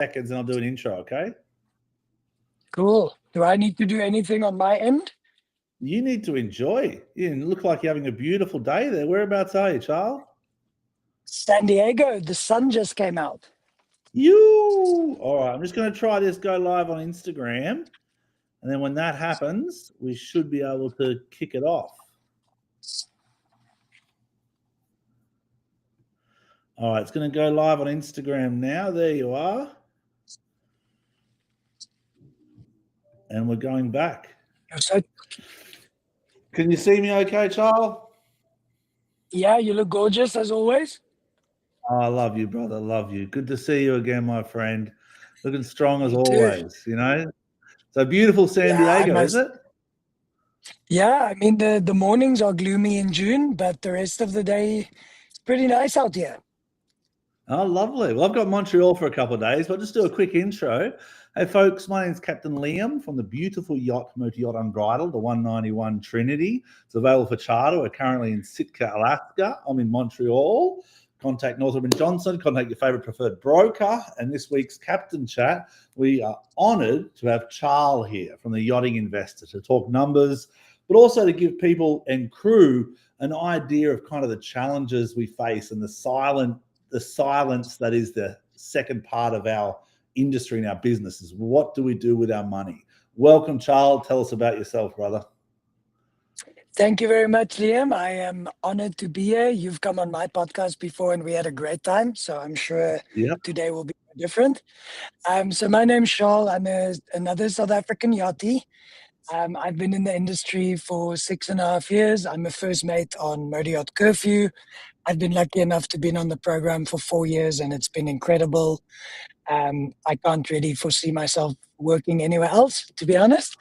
seconds and I'll do an intro, okay? Cool. Do I need to do anything on my end? You need to enjoy. You look like you're having a beautiful day there. Whereabouts are you, Charles? San Diego, the sun just came out. All right, I'm just going to try this go live on Instagram. And then when that happens, we should be able to kick it off. All right, it's going to go live on Instagram now. There you are. And we're going back. Can you see me okay, Charles? Yeah, you look gorgeous as always. Oh, I love you, brother. Love you. Good to see you again, my friend. Looking strong as always, you know. So beautiful San Diego, is it? Yeah, I mean, the mornings are gloomy in June, but the rest of the day, it's pretty nice out here. Oh, lovely. Well, I've got Montreal for a couple of days, but I'll just do a quick intro. Hey, folks, my name's Captain Liam from the beautiful yacht, Motor Yacht Unbridled, the 191 Trinity. It's available for charter. We're currently in Sitka, Alaska. I'm in Montreal. Contact Northern Johnson, contact your favorite preferred broker. And this week's Captain Chat, we are honored to have Charl here from the Yachting Investor to talk numbers, but also to give people and crew an idea of kind of the challenges we face and the silence that is the second part of our industry and our business is what do we do with our money? Welcome, Charl. Tell us about yourself, brother. Thank you very much, Liam. I am honored to be here. You've come on my podcast before and we had a great time. So I'm sure today will be different. So my name's Charl. I'm another South African yachtie. I've been in the industry for 6.5 years. I'm a first mate on Motor Yacht Curfew. I've been lucky enough to be on the program for 4 years and it's been incredible. I can't really foresee myself working anywhere else, to be honest.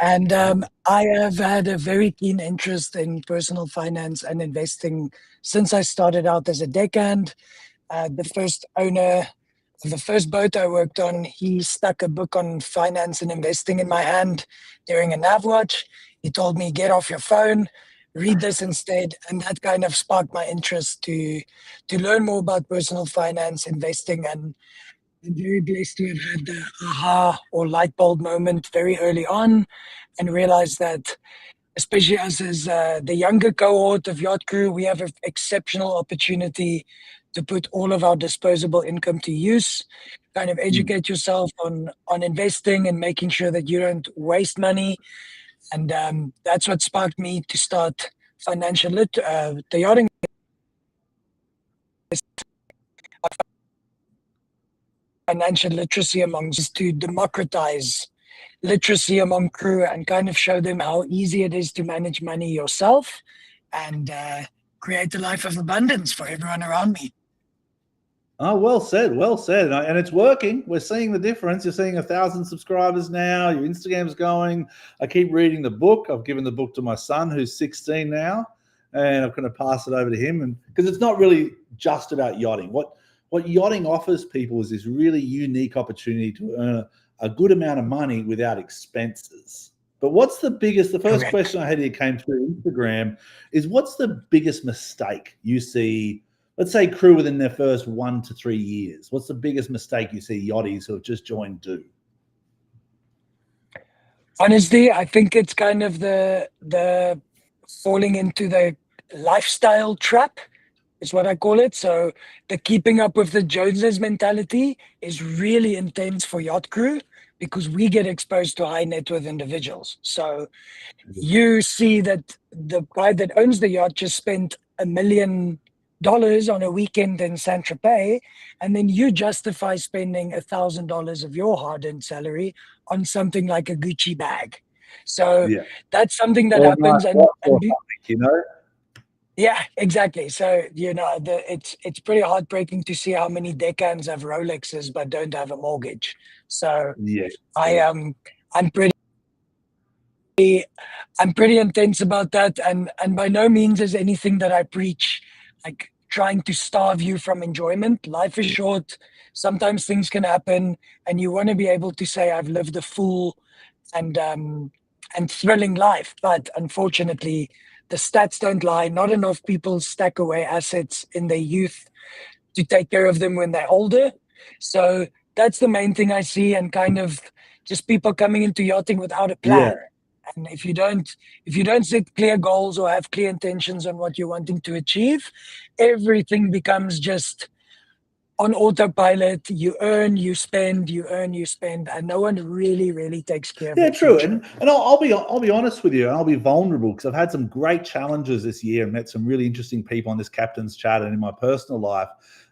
And I have had a very keen interest in personal finance and investing since I started out as a deckhand. The first owner of the first boat I worked on, he stuck a book on finance and investing in my hand during a nav watch. He told me, get off your phone, read this instead. And that kind of sparked my interest to learn more about personal finance, investing, and I'm very blessed to have had the aha or light bulb moment very early on and realized that, especially as the younger cohort of yacht crew, we have an exceptional opportunity to put all of our disposable income to use, kind of educate yourself on investing and making sure that you don't waste money. And that's what sparked me to start the yachting financial literacy to democratize literacy among crew and kind of show them how easy it is to manage money yourself and create a life of abundance for everyone around me. Oh, well said. And it's working. We're seeing the difference. You're seeing 1,000 subscribers now. Your Instagram's going. I keep reading the book. I've given the book to my son, who's 16 now, and I'm going to pass it over to him. And because it's not really just about yachting. What yachting offers people is this really unique opportunity to earn a good amount of money without expenses. But what's the first question I had here came through Instagram is what's the biggest mistake you see, let's say crew within their first 1 to 3 years? What's the biggest mistake you see yachties who have just joined do? Honestly, I think it's kind of the falling into the lifestyle trap is what I call it. So the keeping up with the Joneses mentality is really intense for yacht crew because we get exposed to high net worth individuals. So you see that the guy that owns the yacht just spent $1 million on a weekend in Saint-Tropez, and then you justify spending $1,000 of your hard-earned salary on something like a Gucci bag. So that's something that happens, you know. Yeah, exactly. So it's pretty heartbreaking to see how many deckhands have Rolexes but don't have a mortgage. So I'm pretty intense about that, and by no means is anything that I preach like trying to starve you from enjoyment. Life is short. Sometimes things can happen, and you want to be able to say, "I've lived a full and thrilling life." But unfortunately, the stats don't lie. Not enough people stack away assets in their youth to take care of them when they're older. So that's the main thing I see, and kind of just people coming into yachting without a Yeah. plan. And if you don't set clear goals or have clear intentions on what you're wanting to achieve, everything becomes just on autopilot. You earn, you spend, you earn, you spend, and no one really takes care of Yeah, your true. future. And I'll be honest with you, and I'll be vulnerable because I've had some great challenges this year and met some really interesting people on this captain's chat and in my personal life.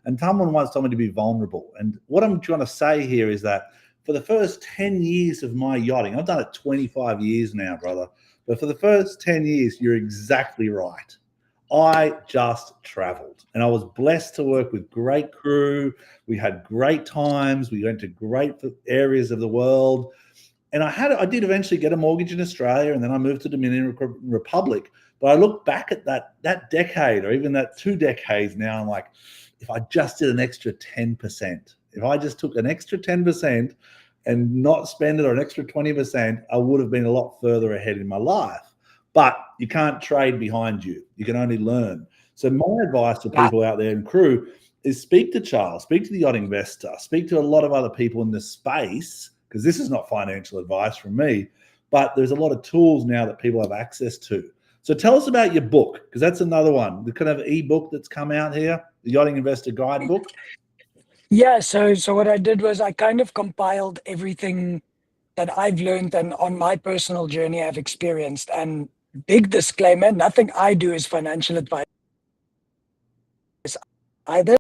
And someone once told me to be vulnerable. And what I'm trying to say here is that for the first 10 years of my yachting, I've done it 25 years now, brother. But for the first 10 years, you're exactly right. I just traveled and I was blessed to work with great crew. We had great times. We went to great areas of the world. And I did eventually get a mortgage in Australia, and then I moved to Dominican Republic. But I look back at that decade, or even that 2 decades now, I'm like, if I just did an extra 10%, if I just took an extra 10% and not spend it, or an extra 20%, I would have been a lot further ahead in my life. But you can't trade behind you. You can only learn. So my advice to people out there in crew is speak to Charl, speak to the Yachting Investor, speak to a lot of other people in this space, because this is not financial advice from me, but there's a lot of tools now that people have access to. So tell us about your book, because that's another one, the kind of ebook that's come out here, the Yachting Investor Guidebook. Yeah, so what I did was I kind of compiled everything that I've learned and on my personal journey I've experienced. And big disclaimer, nothing I do is financial advice either.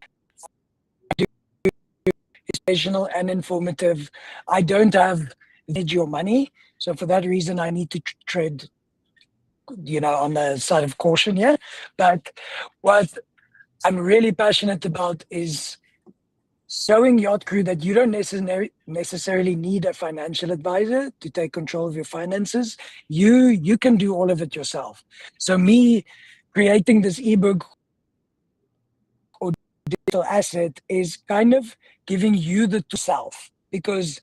Educational and informative. I don't have your money, so for that reason I need to tread on the side of caution here. But what I'm really passionate about is showing yacht crew that you don't necessarily need a financial advisor to take control of your finances. You can do all of it yourself. So me creating this ebook or digital asset is kind of giving you the to self, because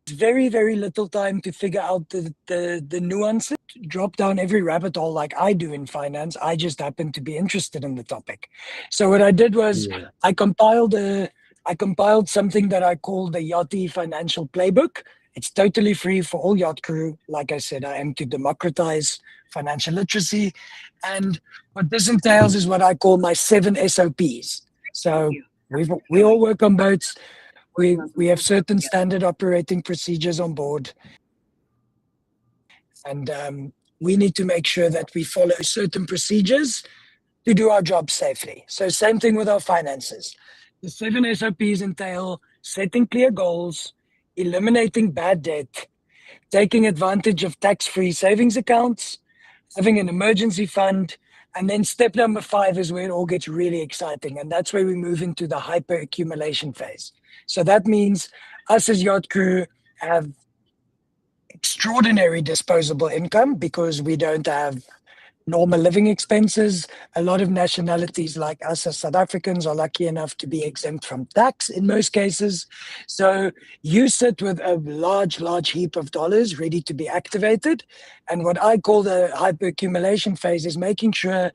it's very little time to figure out the nuances. Drop down every rabbit hole like I do in finance. I just happen to be interested in the topic. So what I did was I compiled something that I call the Yachtie Financial Playbook. It's totally free for all yacht crew. Like I said, I aim to democratize financial literacy. And what this entails is what I call my 7 SOPs. So we all work on boats. We have certain standard operating procedures on board, and we need to make sure that we follow certain procedures to do our job safely. So same thing with our finances. The 7 SOPs entail setting clear goals, eliminating bad debt, taking advantage of tax-free savings accounts, having an emergency fund, and then step number 5 is where it all gets really exciting, and that's where we move into the hyper accumulation phase. So that means us as yacht crew have extraordinary disposable income because we don't have normal living expenses. A lot of nationalities like us as South Africans are lucky enough to be exempt from tax in most cases. So you sit with a large heap of dollars ready to be activated. And what I call the hyperaccumulation phase is making sure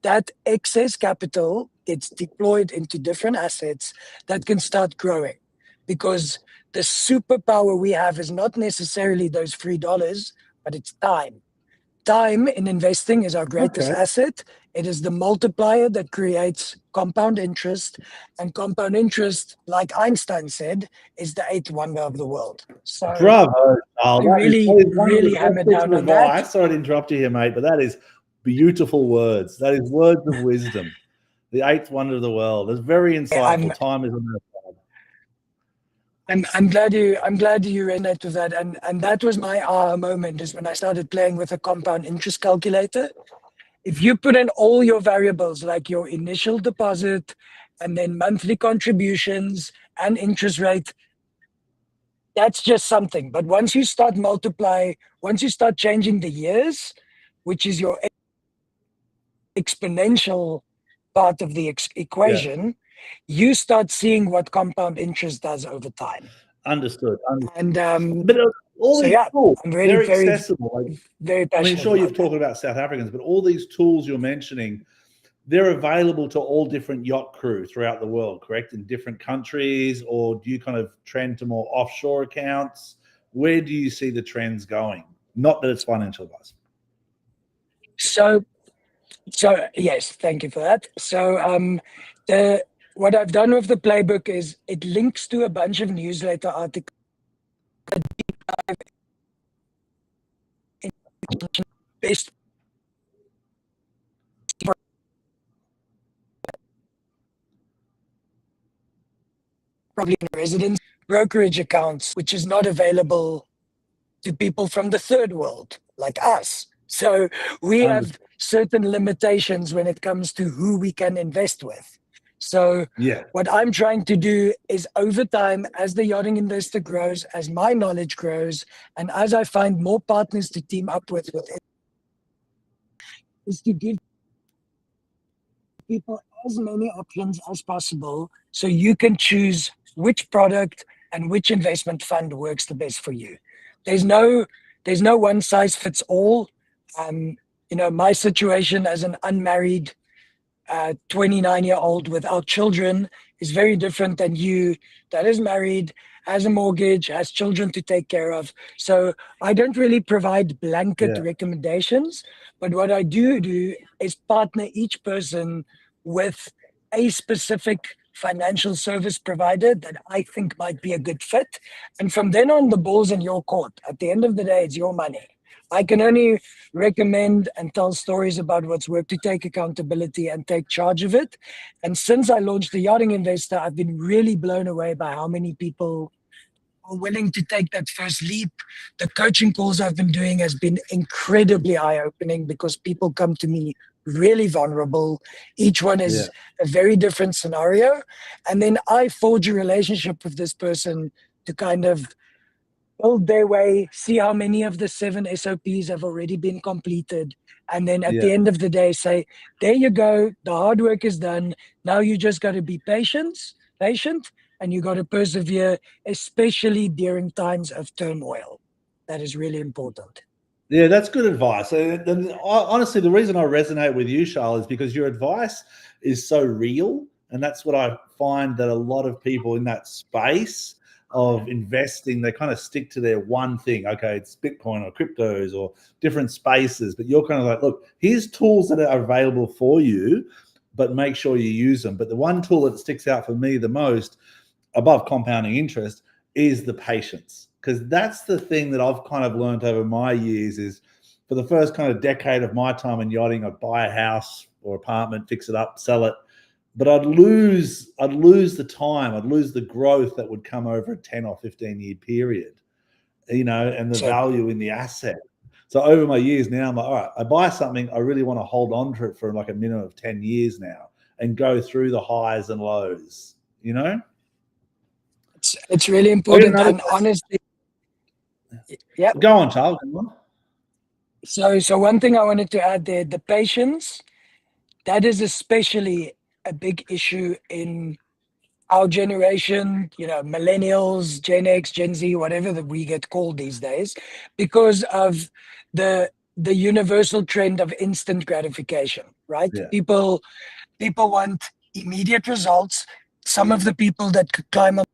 that excess capital gets deployed into different assets that can start growing. Because the superpower we have is not necessarily those free dollars, but it's time. Time in investing is our greatest asset. It is the multiplier that creates compound interest. And compound interest, like Einstein said, is the 8th wonder of the world. So bravo, Charl. I really hammer down on that. Sorry to interrupt you here, mate, but that is beautiful words. That is words of wisdom. The 8th wonder of the world. It's very insightful. Time is on that side. I'm glad you resonate with that. And that was my aha moment, is when I started playing with a compound interest calculator. If you put in all your variables, like your initial deposit and then monthly contributions and interest rate, that's just something. But once you start changing the years, which is your exponential part of the equation, you start seeing what compound interest does over time. Understood. And but all these tools, I'm very, they're accessible. Very passionate. I mean, sure, you've talked about South Africans, but all these tools you're mentioning, they're available to all different yacht crew throughout the world, correct? In different countries, or do you kind of trend to more offshore accounts? Where do you see the trends going? Not that it's financial advice. So yes, thank you for that. So what I've done with the playbook is it links to a bunch of newsletter articles based probably in residence brokerage accounts, which is not available to people from the third world like us. So we have certain limitations when it comes to who we can invest with. So what I'm trying to do is over time, as the yachting investor grows, as my knowledge grows, and as I find more partners to team up with it, is to give people as many options as possible so you can choose which product and which investment fund works the best for you. There's no one size fits all. My situation as an unmarried 29-year-old without children is very different than you that is married, has a mortgage, has children to take care of. So I don't really provide blanket recommendations, but what I do is partner each person with a specific financial service provider that I think might be a good fit. And from then on, the ball's in your court. At the end of the day, it's your money. I can only recommend and tell stories about what's worked to take accountability and take charge of it. And since I launched the Yachting Investor, I've been really blown away by how many people are willing to take that first leap. The coaching calls I've been doing has been incredibly eye-opening because people come to me really vulnerable. Each one is a very different scenario. And then I forge a relationship with this person to kind of build their way, see how many of the 7 SOPs have already been completed. And then at the end of the day, say, there you go. The hard work is done. Now you just got to be patient, and you got to persevere, especially during times of turmoil. That is really important. Yeah, that's good advice. And honestly, the reason I resonate with you, Charl, is because your advice is so real. And that's what I find that a lot of people in that space of investing, they kind of stick to their one thing. Okay, it's Bitcoin or cryptos or different spaces, but you're kind of like, look, here's tools that are available for you, but make sure you use them. But the one tool that sticks out for me the most above compounding interest is the patience, because that's the thing that I've kind of learned over my years is for the first kind of decade of my time in yachting, I'd buy a house or apartment, fix it up, sell it, but I'd lose the time, I'd lose the growth that would come over a 10 or 15 year period, and the value in the asset. So over my years now, I'm like, all right, I buy something, I really want to hold on to it for like a minimum of 10 years now and go through the highs and lows, It's really important. And honestly, Go on, Charles. Go on. So one thing I wanted to add there, the patience, that is especially a big issue in our generation, millennials, Gen X, Gen Z, whatever that we get called these days, because of the universal trend of instant gratification, right? Yeah. People want immediate results. Some of the people that could climb on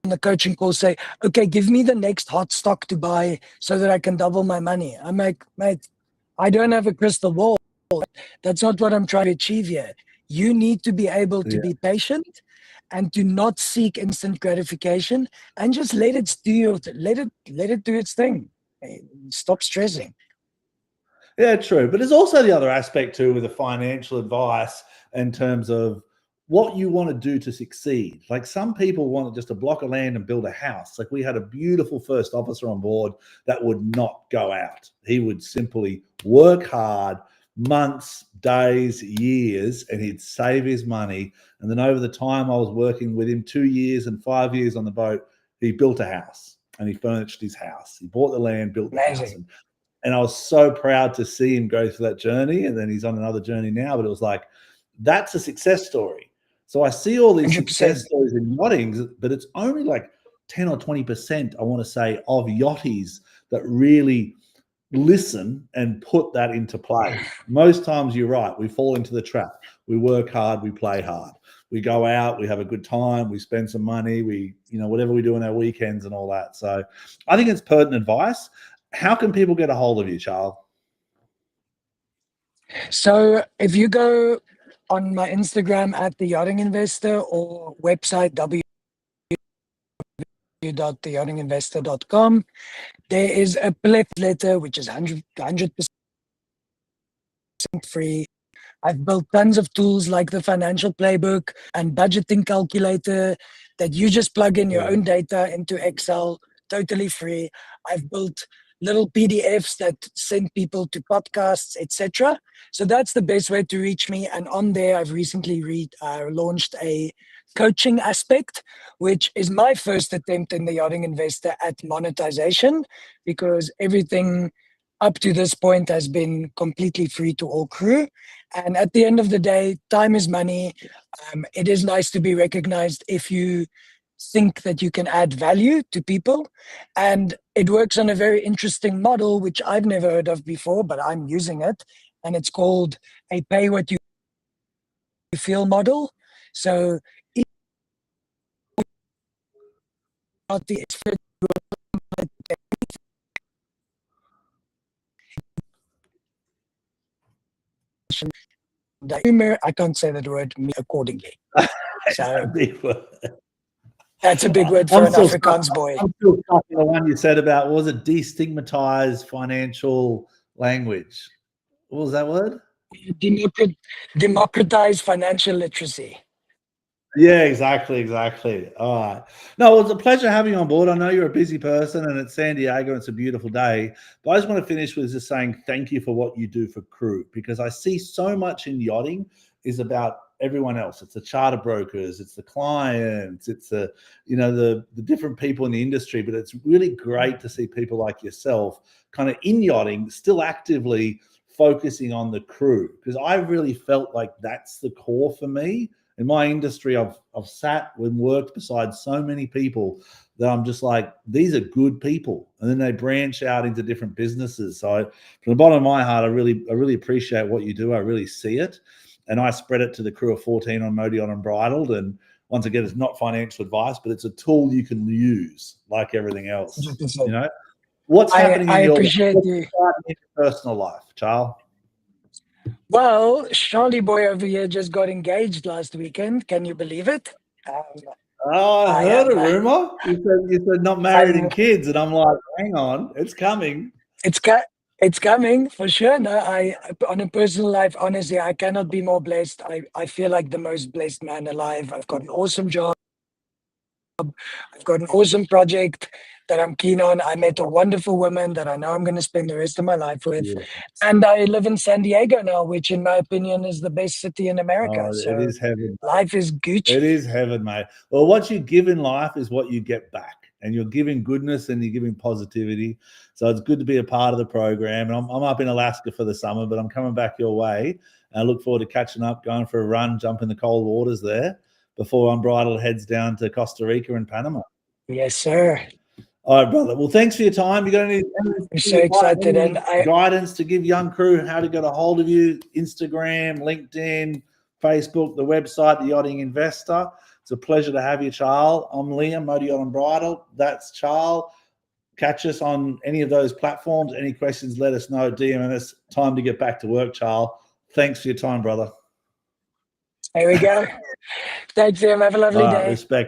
the coaching call say, okay, give me the next hot stock to buy so that I can double my money. I'm like, mate, I don't have a crystal ball. That's not what I'm trying to achieve here. You need to be able to be patient and to not seek instant gratification and just let it do its thing. Stop stressing. Yeah, true. But there's also the other aspect too with the financial advice in terms of what you want to do to succeed. Like some people want just a block of land and build a house. Like we had a beautiful first officer on board that would not go out. He would simply work hard, months, days, years, and he'd save his money. And then over the time I was working with him 2 years and 5 years on the boat, he built a house and he furnished his house. He bought the land, built the house. And I was so proud to see him go through that journey. And then he's on another journey now, but it was like, that's a success story. So I see all these 100%. Success stories in yachting, but it's only like 10 or 20%, I want to say, of yachties that really listen and put that into play. Most times you're right. We fall into the trap. We work hard, we play hard. We go out, we have a good time, we spend some money, we, whatever we do on our weekends and all that. So I think it's pertinent advice. How can people get a hold of you, Charl? So if you go on my Instagram at the Yachting Investor or website www.theyachtinginvestor.com, there is a pleth letter which is 100% free. I've built tons of tools like the financial playbook and budgeting calculator that you just plug in your own data into Excel, totally free. I've built little PDFs that send people to podcasts, etc. So that's the best way to reach me. And on there, I've recently launched a coaching aspect, which is my first attempt in the Yachting Investor at monetization, because everything up to this point has been completely free to all crew. And at the end of the day, time is money. It is nice to be recognized if you think that you can add value to people. And it works on a very interesting model, which I've never heard of before, but I'm using it. And it's called a pay what you feel model. So it's the humor, I can't say that word, me accordingly. So that's a big word for an Afrikaans boy. I'm still stuck in the one you said about, what was it, destigmatize financial language? What was that word? Democratize financial literacy. Yeah, exactly. All right. No, it was a pleasure having you on board. I know you're a busy person and it's San Diego and it's a beautiful day, but I just want to finish with just saying thank you for what you do for crew, because I see so much in yachting is about everyone else. It's the charter brokers, it's the clients, it's the different people in the industry, but it's really great to see people like yourself kind of in yachting still actively focusing on the crew, because I really felt like that's the core for me. In my industry, I've sat and worked beside so many people that I'm just like, these are good people. And then they branch out into different businesses. So from the bottom of my heart, I really appreciate what you do. I really see it. And I spread it to the crew of 14 on Motor Yacht Unbridled. And once again, it's not financial advice, but it's a tool you can use like everything else. 100%. What's happening in your personal life, Charl? Well, Charlie boy over here just got engaged last weekend. Can you believe it? I heard a rumor. You said not married and kids, and I'm like, hang on, it's coming. It's coming for sure. No, on a personal life, honestly, I cannot be more blessed. I feel like the most blessed man alive. I've got an awesome job. I've got an awesome project that I'm keen on. I met a wonderful woman that I know I'm going to spend the rest of my life with. Yeah. And I live in San Diego now, which in my opinion is the best city in America. So it is heaven. Life is Gucci. It is heaven, mate. Well, what you give in life is what you get back. And you're giving goodness and you're giving positivity. So it's good to be a part of the program. And I'm up in Alaska for the summer, but I'm coming back your way. And I look forward to catching up, going for a run, jump in the cold waters there before Unbridled heads down to Costa Rica and Panama. Yes, sir. All right, brother. Well, thanks for your time. You got any I'm so excited. And guidance to give young crew how to get a hold of you? Instagram, LinkedIn, Facebook, the website, the Yachting Investor. It's a pleasure to have you, Charl. I'm Liam, Motor Yacht Unbridled. That's Charl. Catch us on any of those platforms. Any questions, let us know. DM us. Time to get back to work, Charl. Thanks for your time, brother. There we go. Thanks, Liam. Have a lovely day. Respect.